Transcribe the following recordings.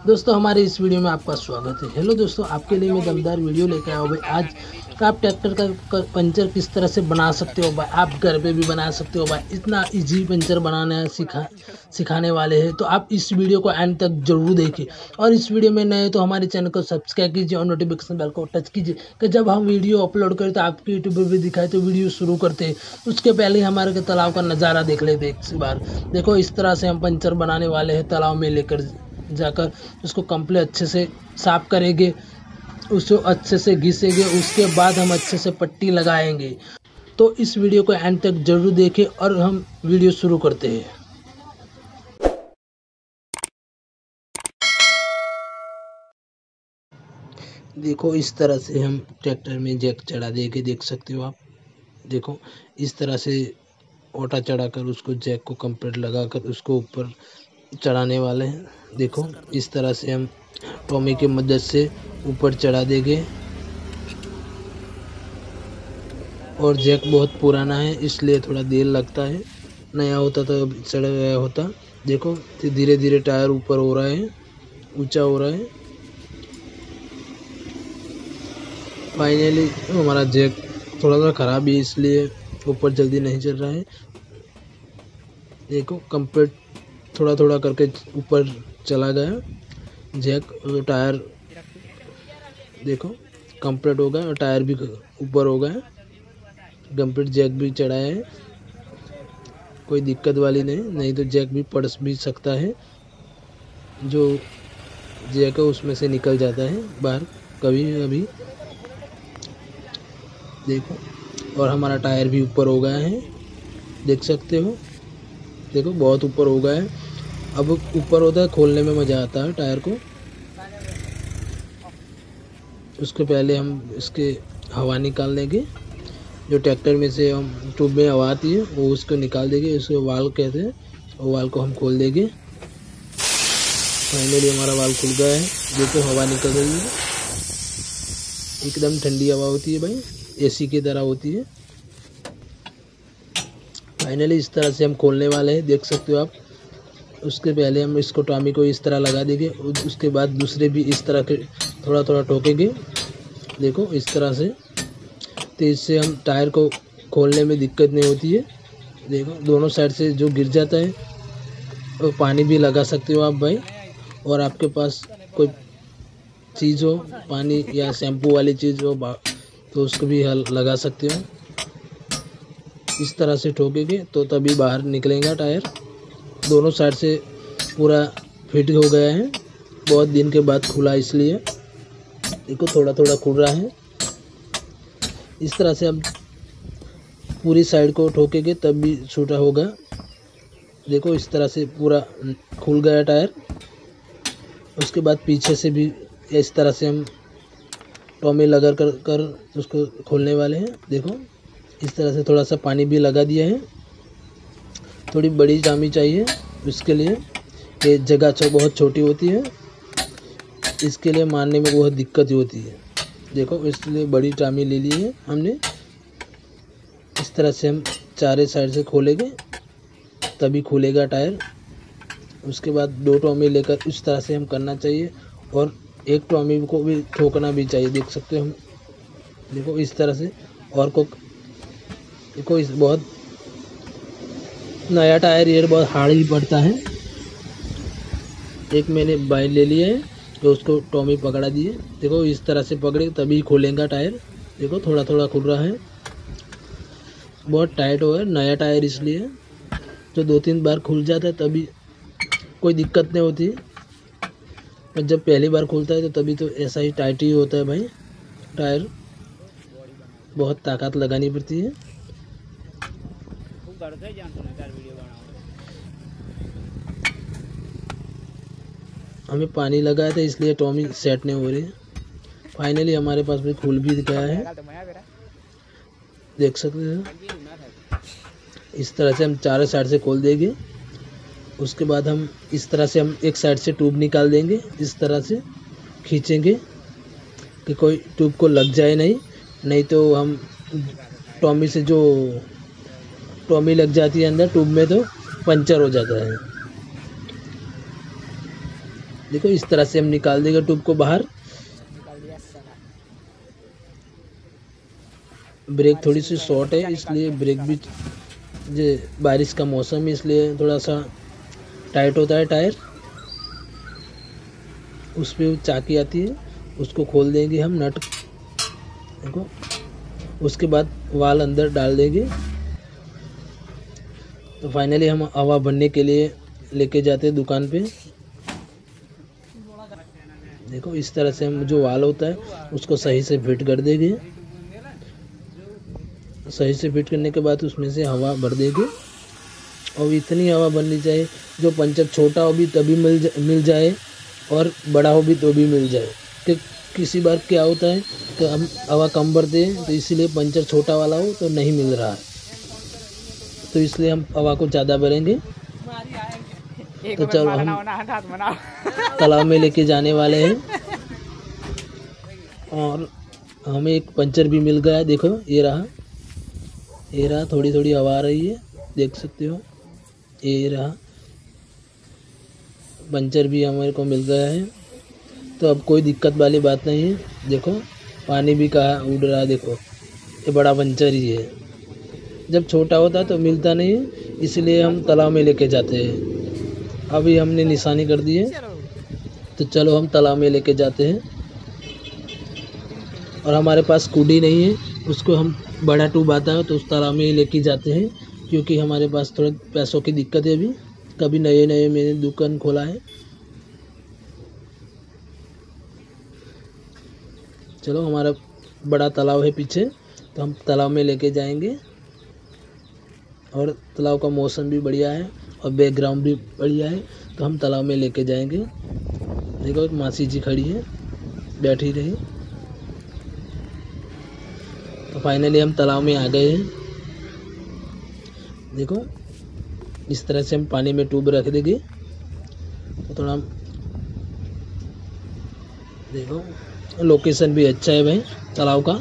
दोस्तों हमारे इस वीडियो में आपका स्वागत है। हेलो दोस्तों, आपके लिए मैं दमदार वीडियो लेकर आया हूँ भाई। आज आप ट्रैक्टर का पंचर किस तरह से बना सकते हो भाई, आप घर पे भी बना सकते हो भाई। इतना इजी पंचर बनाना सिखाने वाले हैं, तो आप इस वीडियो को एंड तक जरूर देखिए। और इस वीडियो में नए तो हमारे चैनल को सब्सक्राइब कीजिए और नोटिफिकेशन बेल को टच कीजिए कि जब हम वीडियो अपलोड करें तो आपके यूट्यूब पर भी दिखाए। तो वीडियो शुरू करते हैं, उसके पहले ही हमारे तालाब का नज़ारा देख लेते एक बार। देखो, इस तरह से हम पंचर बनाने वाले हैं। तालाब में लेकर जाकर उसको कंप्लीट अच्छे से साफ करेंगे, उसको अच्छे से घिसेंगे, उसके बाद हम अच्छे से पट्टी लगाएंगे। तो इस वीडियो को एंड तक जरूर देखें और हम वीडियो शुरू करते हैं। देखो, इस तरह से हम ट्रैक्टर में जैक चढ़ा देंगे, देख सकते हो आप। देखो, इस तरह से ओटा चढ़ाकर उसको जैक को कंप्लीट लगाकर उसको ऊपर चढ़ाने वाले हैं। देखो, इस तरह से हम टॉमी की मदद से ऊपर चढ़ा देंगे। और जैक बहुत पुराना है इसलिए थोड़ा देर लगता है, नया होता तो अब चढ़ गया होता। देखो, धीरे धीरे टायर ऊपर हो रहा है, ऊंचा हो रहा है। फाइनली हमारा जैक थोड़ा सा ख़राब है इसलिए ऊपर जल्दी नहीं चल रहा है। देखो, कंप्लीट थोड़ा थोड़ा करके ऊपर चला गया जैक और टायर। देखो, कंप्लीट हो गया और टायर भी ऊपर हो गया। कंप्लीट जैक भी चढ़ाया है, कोई दिक्कत वाली नहीं तो जैक भी पड़ भी सकता है। जो जैक है उसमें से निकल जाता है बाहर कभी कभी। देखो, और हमारा टायर भी ऊपर हो गया है, देख सकते हो। देखो, बहुत ऊपर हो गया है। अब ऊपर होता है खोलने में मज़ा आता है टायर को। उसके पहले हम इसके हवा निकाल लेंगे। जो ट्रैक्टर में से हम ट्यूब में हवा आती है वो उसको निकाल देंगे, उसको वाल कहते हैं। वो वाल को हम खोल देंगे। फाइनली हमारा वाल खुल गया है। देखो, हवा निकल रही है, एकदम ठंडी हवा होती है भाई, एसी की तरह होती है। फाइनली इस तरह से हम खोलने वाले हैं, देख सकते हो आप। उसके पहले हम इसको टॉमी को इस तरह लगा देंगे, उसके बाद दूसरे भी इस तरह के थोड़ा थोड़ा ठोकेंगे। देखो, इस तरह से, तो इससे हम टायर को खोलने में दिक्कत नहीं होती है। देखो, दोनों साइड से जो गिर जाता है वो पानी भी लगा सकते हो आप भाई। और आपके पास कोई चीज़ हो, पानी या शैम्पू वाली चीज़ हो तो उसको भी लगा सकते हो। इस तरह से ठोकेंगे तो तभी बाहर निकलेगा टायर। दोनों साइड से पूरा फिट हो गया है, बहुत दिन के बाद खुला इसलिए। देखो, थोड़ा थोड़ा खुल रहा है। इस तरह से हम पूरी साइड को ठोकेंगे तब भी छूटा होगा। देखो, इस तरह से पूरा खुल गया टायर। उसके बाद पीछे से भी इस तरह से हम टॉमी लगा कर उसको खोलने वाले हैं। देखो, इस तरह से थोड़ा सा पानी भी लगा दिया है। थोड़ी बड़ी टामी चाहिए उसके लिए, ये जगह बहुत छोटी होती है, इसके लिए मारने में बहुत दिक्कत होती है। देखो, इसलिए बड़ी टामी ले ली है हमने। इस तरह से हम चारों साइड से खोलेंगे तभी खुलेगा टायर। उसके बाद दो टॉमी लेकर इस तरह से हम करना चाहिए, और एक टॉमी को भी ठोकना भी चाहिए, देख सकते हो हम। देखो, इस तरह से। और को देखो, इस बहुत नया टायर ये बहुत हार्ड ही पड़ता है। एक मैंने बाइल ले लिया है तो उसको टॉमी पकड़ा दिए। देखो, इस तरह से पकड़े तभी खोलेगा टायर। देखो, थोड़ा थोड़ा खुल रहा है, बहुत टाइट हो गया नया टायर इसलिए। जो 2-3 बार खुल जाता है तभी कोई दिक्कत नहीं होती, और जब पहली बार खुलता है तो तभी तो ऐसा ही टाइट ही होता है भाई टायर। बहुत ताकत लगानी पड़ती है। हमें पानी लगाया था इसलिए टॉमी सेट नहीं हो रही। फाइनली हमारे पास भी खुल भी गया है, देख सकते हैं। इस तरह से हम चारों साइड से खोल देंगे। उसके बाद हम इस तरह से हम एक साइड से ट्यूब निकाल देंगे, इस तरह से खींचेंगे कि कोई ट्यूब को लग जाए नहीं तो हम टॉमी से जो टॉमी लग जाती है अंदर ट्यूब में तो पंचर हो जाता है। देखो इस तरह से हम निकाल देंगे ट्यूब को बाहर। ब्रेक थोड़ी सी शॉर्ट है, इसलिए ब्रेक भी बारिश का मौसम है इसलिए थोड़ा सा टाइट होता है टायर। उस पर चाकी आती है, उसको खोल देंगे हम नट, देखो। उसके बाद वाल अंदर डाल देंगे। तो फाइनली हम हवा भरने के लिए लेके जाते हैं दुकान पे। देखो इस तरह से हम जो वाल होता है उसको सही से फिट कर देंगे। सही से फिट करने के बाद उसमें से हवा भर देंगे। और इतनी हवा भरनी चाहिए जो पंचर छोटा हो भी तभी मिल जाए और बड़ा हो भी तो भी मिल जाए। कि किसी बार क्या होता है कि हम हवा कम भरते हैं तो इसीलिए पंचर छोटा वाला हो तो नहीं मिल रहा है, तो इसलिए हम हवा को ज़्यादा भरेंगे। तो चलो हम तालाब में लेके जाने वाले हैं। और हमें एक पंचर भी मिल गया, देखो ये रहा, थोड़ी थोड़ी हवा आ रही है, देख सकते हो। ये रहा पंचर भी हमारे को मिल गया है। तो अब कोई दिक्कत वाली बात नहीं है। देखो पानी भी कहाँ उड़ रहा है, देखो ये बड़ा पंचर ही है। जब छोटा होता है तो मिलता नहीं है, इसलिए हम तालाब में लेके जाते हैं। अभी हमने निशानी कर दी है, तो चलो हम तालाब में लेके जाते हैं। और हमारे पास कुडी नहीं है, उसको हम बड़ा ट्यूब आता है तो उस तालाब में ही लेके जाते हैं, क्योंकि हमारे पास थोड़ा पैसों की दिक्कत है। अभी कभी नए मैंने दुकान खोला है। चलो हमारा बड़ा तालाब है पीछे, तो हम तालाब में लेके जाएंगे। और तालाब का मौसम भी बढ़िया है और बैकग्राउंड भी बढ़िया है, तो हम तालाब में लेके जाएंगे। देखो एक मासी जी खड़ी है, बैठी रही। तो फाइनली हम तालाब में आ गए हैं। देखो इस तरह से हम पानी में ट्यूब रख देंगे। तो थोड़ा देखो लोकेशन भी अच्छा है भाई तालाब का,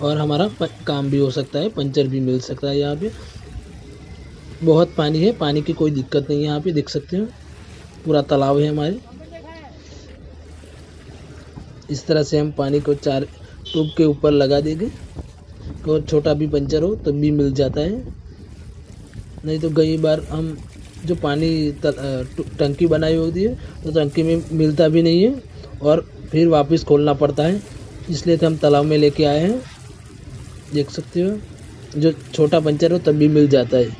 और हमारा काम भी हो सकता है, पंचर भी मिल सकता है। यहाँ पे बहुत पानी है, पानी की कोई दिक्कत नहीं है। यहाँ पे देख सकते हो पूरा तालाब है हमारे। इस तरह से हम पानी को 4 ट्यूब के ऊपर लगा देंगे, और छोटा भी पंचर हो तब भी मिल जाता है। नहीं तो कई बार हम जो पानी टंकी बनाई होती है तो टंकी में मिलता भी नहीं है और फिर वापस खोलना पड़ता है, इसलिए तो हम तालाब में लेके आए हैं। देख सकते हो जो छोटा पंचर हो तब भी मिल जाता है।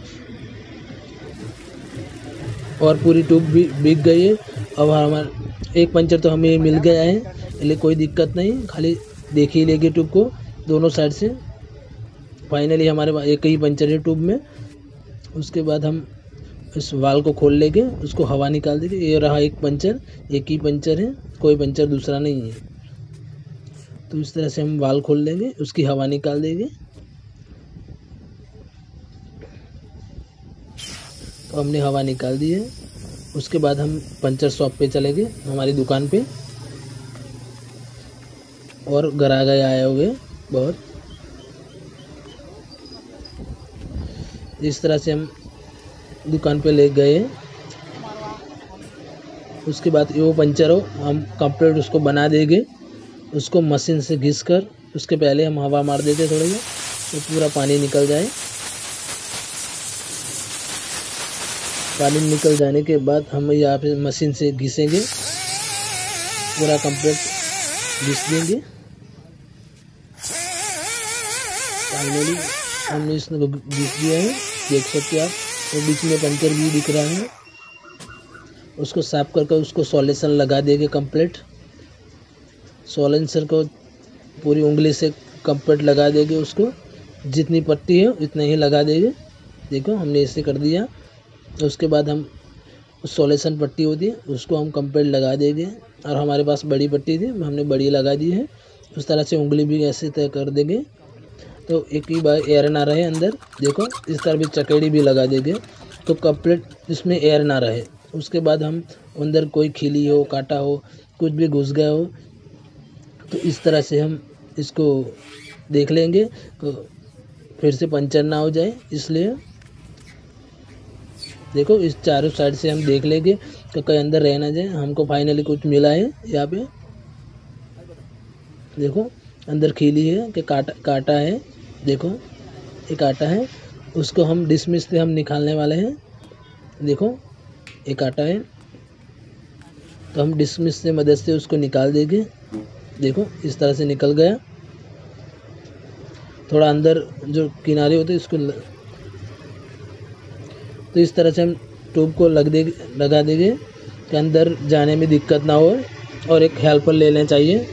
और पूरी ट्यूब भी बिक गई है। अब हमारा एक पंचर तो हमें मिल गया है, इसलिए कोई दिक्कत नहीं, खाली देख ही लेंगे ट्यूब को दोनों साइड से। फाइनली हमारे पास एक ही पंचर है ट्यूब में। उसके बाद हम इस वाल को खोल लेंगे, उसको हवा निकाल देंगे। ये रहा एक पंचर, एक ही पंचर है, कोई पंचर दूसरा नहीं है। तो इस तरह से हम वाल खोल लेंगे, उसकी हवा निकाल देंगे। तो हमने हवा निकाल दी है। उसके बाद हम पंचर शॉप पे चलेंगे, हमारी दुकान पे। और ग्राहक आए होंगे बहुत। इस तरह से हम दुकान पे ले गए। उसके बाद वो पंचर हो हम कंप्लीट उसको बना देंगे, उसको मशीन से घिस कर। उसके पहले हम हवा मार देते थोड़ी, तो पूरा पानी निकल जाए। पानी निकल जाने के बाद हम यहाँ पे मशीन से घिसेंगे, पूरा कंप्लीट घिस देंगे। फाइनली हमने इसको घिस दिया है, देख सकते आप। तो बीच में पंचर भी दिख रहा है। उसको साफ करके उसको सॉल्यूशन लगा देंगे कंप्लीट। सॉल्यूशन को पूरी उंगली से कंप्लीट लगा देंगे, उसको जितनी पट्टी है उतना ही लगा देंगे। देखो हमने इसे कर दिया। उसके बाद हम सॉल्यूशन पट्टी होती है उसको हम कंप्लीट लगा देंगे। और हमारे पास बड़ी पट्टी थी, हमने बड़ी लगा दी है। उस तरह से उंगली भी ऐसे तय कर देंगे, तो एक ही बार एयर ना रहे अंदर। देखो इस तरह भी चकेड़ी भी लगा देंगे, तो कंप्लीट इसमें एयर ना रहे। उसके बाद हम अंदर कोई खिली हो, काटा हो, कुछ भी घुस गया हो, तो इस तरह से हम इसको देख लेंगे तो फिर से पंचर ना हो जाए। इसलिए देखो इस चारों साइड से हम देख लेंगे कि कहीं अंदर रह ना जाए। हमको फाइनली कुछ मिला है यहाँ पे। देखो अंदर खीली है कि काटा है। देखो ये काटा है, उसको हम डिसमिस से हम निकालने वाले हैं। देखो ये काटा है तो हम डिसमिस से मदद से उसको निकाल देंगे। देखो इस तरह से निकल गया। थोड़ा अंदर जो किनारे होते हैं इसको तो इस तरह से हम ट्यूब को लगा देंगे कि अंदर जाने में दिक्कत ना हो। और एक हेल्पर ले लेना चाहिए।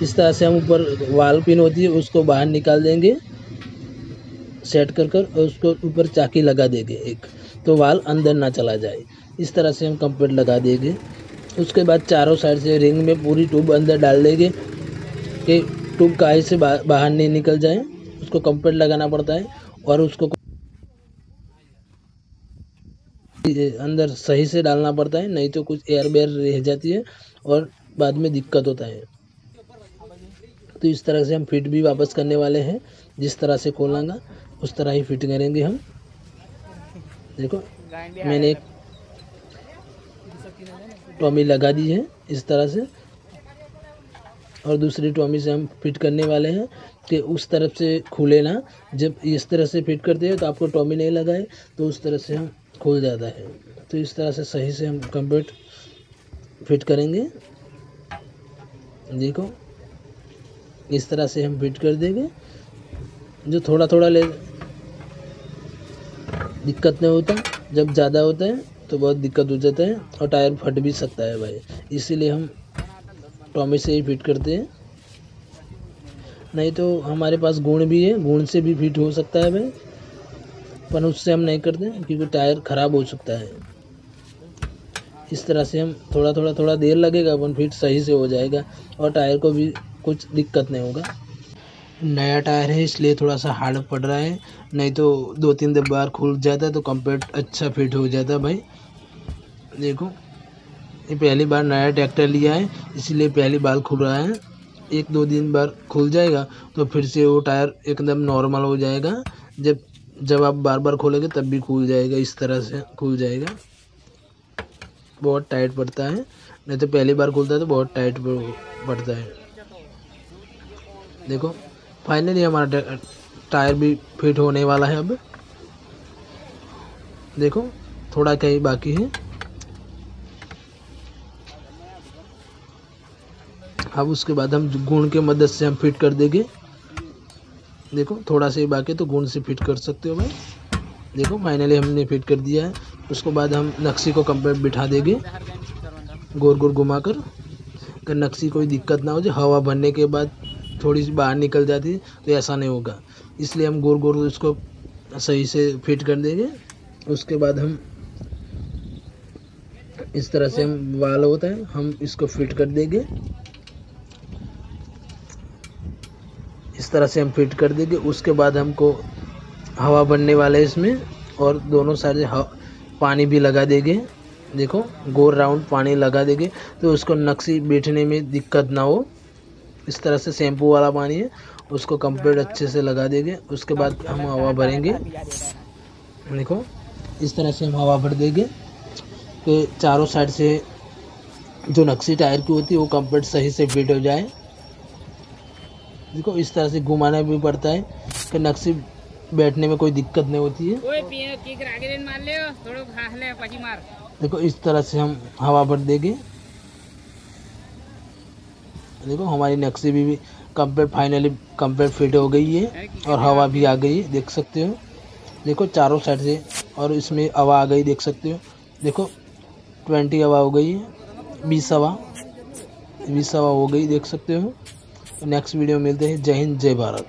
इस तरह से हम ऊपर वाल पिन होती है उसको बाहर निकाल देंगे सेट कर और उसको ऊपर चाकी लगा देंगे एक, तो वाल अंदर ना चला जाए। इस तरह से हम कंप्लीट लगा देंगे। उसके बाद चारों साइड से रिंग में पूरी ट्यूब अंदर डाल देंगे कि ट्यूब काहे से बाहर नहीं निकल जाए। उसको कंप्लीट लगाना पड़ता है और उसको अंदर सही से डालना पड़ता है, नहीं तो कुछ एयर बेयर रह जाती है और बाद में दिक्कत होता है। तो इस तरह से हम फिट भी वापस करने वाले हैं। जिस तरह से खोलेंगे उस तरह ही फिट करेंगे हम। देखो मैंने एक टॉमी लगा दी है इस तरह से, और दूसरी टॉमी से हम फिट करने वाले हैं कि उस तरफ से खुले ना। जब इस तरह से फिट करते हैं तो आपको टॉमी नहीं लगाए तो उस तरह से हम खुल जाता है। तो इस तरह से सही से हम कंप्लीट फिट करेंगे। देखो इस तरह से हम फिट कर देंगे। जो थोड़ा थोड़ा ले दिक्कत नहीं होता, जब ज़्यादा होता है तो बहुत दिक्कत हो जाता है और टायर फट भी सकता है भाई। इसीलिए हम टॉमी से ही फिट करते हैं। नहीं तो हमारे पास गुण भी है, गुण से भी फिट हो सकता है भाई, पर उससे हम नहीं करते क्योंकि टायर ख़राब हो सकता है। इस तरह से हम थोड़ा देर लगेगा अपन फिट सही से हो जाएगा और टायर को भी कुछ दिक्कत नहीं होगा। नया टायर है इसलिए थोड़ा सा हार्ड पड़ रहा है, नहीं तो 2-3 बार खुल जाता तो कंप्लीट अच्छा फिट हो जाता भाई। देखो ये पहली बार नया ट्रैक्टर लिया है इसलिए पहली बार खुल रहा है। 1-2 दिन बार खुल जाएगा तो फिर से वो टायर एकदम नॉर्मल हो जाएगा। जब आप बार बार खोलेंगे तब भी खुल जाएगा। इस तरह से खुल जाएगा। बहुत टाइट पड़ता है, नहीं तो पहली बार खुलता है तो बहुत टाइट पड़ता है। देखो फाइनली हमारा टायर भी फिट होने वाला है। अब देखो थोड़ा कहीं बाकी है। अब उसके बाद हम गुण के मदद से हम फिट कर देंगे। देखो थोड़ा सा ही बाकी तो गुण से फिट कर सकते हो भाई। देखो फाइनली हमने फिट कर दिया है। उसके बाद हम नक्शी को कंप्लीट बिठा देंगे गोल गोल घुमाकर, कि नक्शी कोई दिक्कत ना हो जाए। हवा भरने के बाद थोड़ी सी बाहर निकल जाती है तो ऐसा नहीं होगा, इसलिए हम गोल गोल उसको सही से फिट कर देंगे। उसके बाद हम इस तरह से हम वाल होता है हम इसको फिट कर देंगे। इस तरह से हम फिट कर देंगे। उसके बाद हमको हवा भरने वाला है इसमें और दोनों साइड से पानी भी लगा देंगे। देखो गोल राउंड पानी लगा देंगे तो उसको नक्शी बैठने में दिक्कत ना हो। इस तरह से शैम्पू वाला पानी है उसको कंप्लीट अच्छे से लगा देंगे। उसके बाद हम हवा भरेंगे। देखो इस तरह से हम हवा भर देंगे कि चारों साइड से जो नक्शी टायर की होती है वो कंप्लीट सही से फिट हो जाए। देखो इस तरह से घुमाना भी पड़ता है कि नक्शी बैठने में कोई दिक्कत नहीं होती है। देखो इस तरह से हम हवा भर देंगे। देखो हमारी नक्शी भी फाइनली कंप्लीट फिट हो गई है और हवा भी आ गई है, देख सकते हो। देखो चारों साइड से और इसमें हवा आ गई, देख सकते हो। देखो 20 हवा हो गई है, 20 हवा हो गई, देख सकते हो। नेक्स्ट वीडियो में मिलते हैं। जय हिंद जय भारत।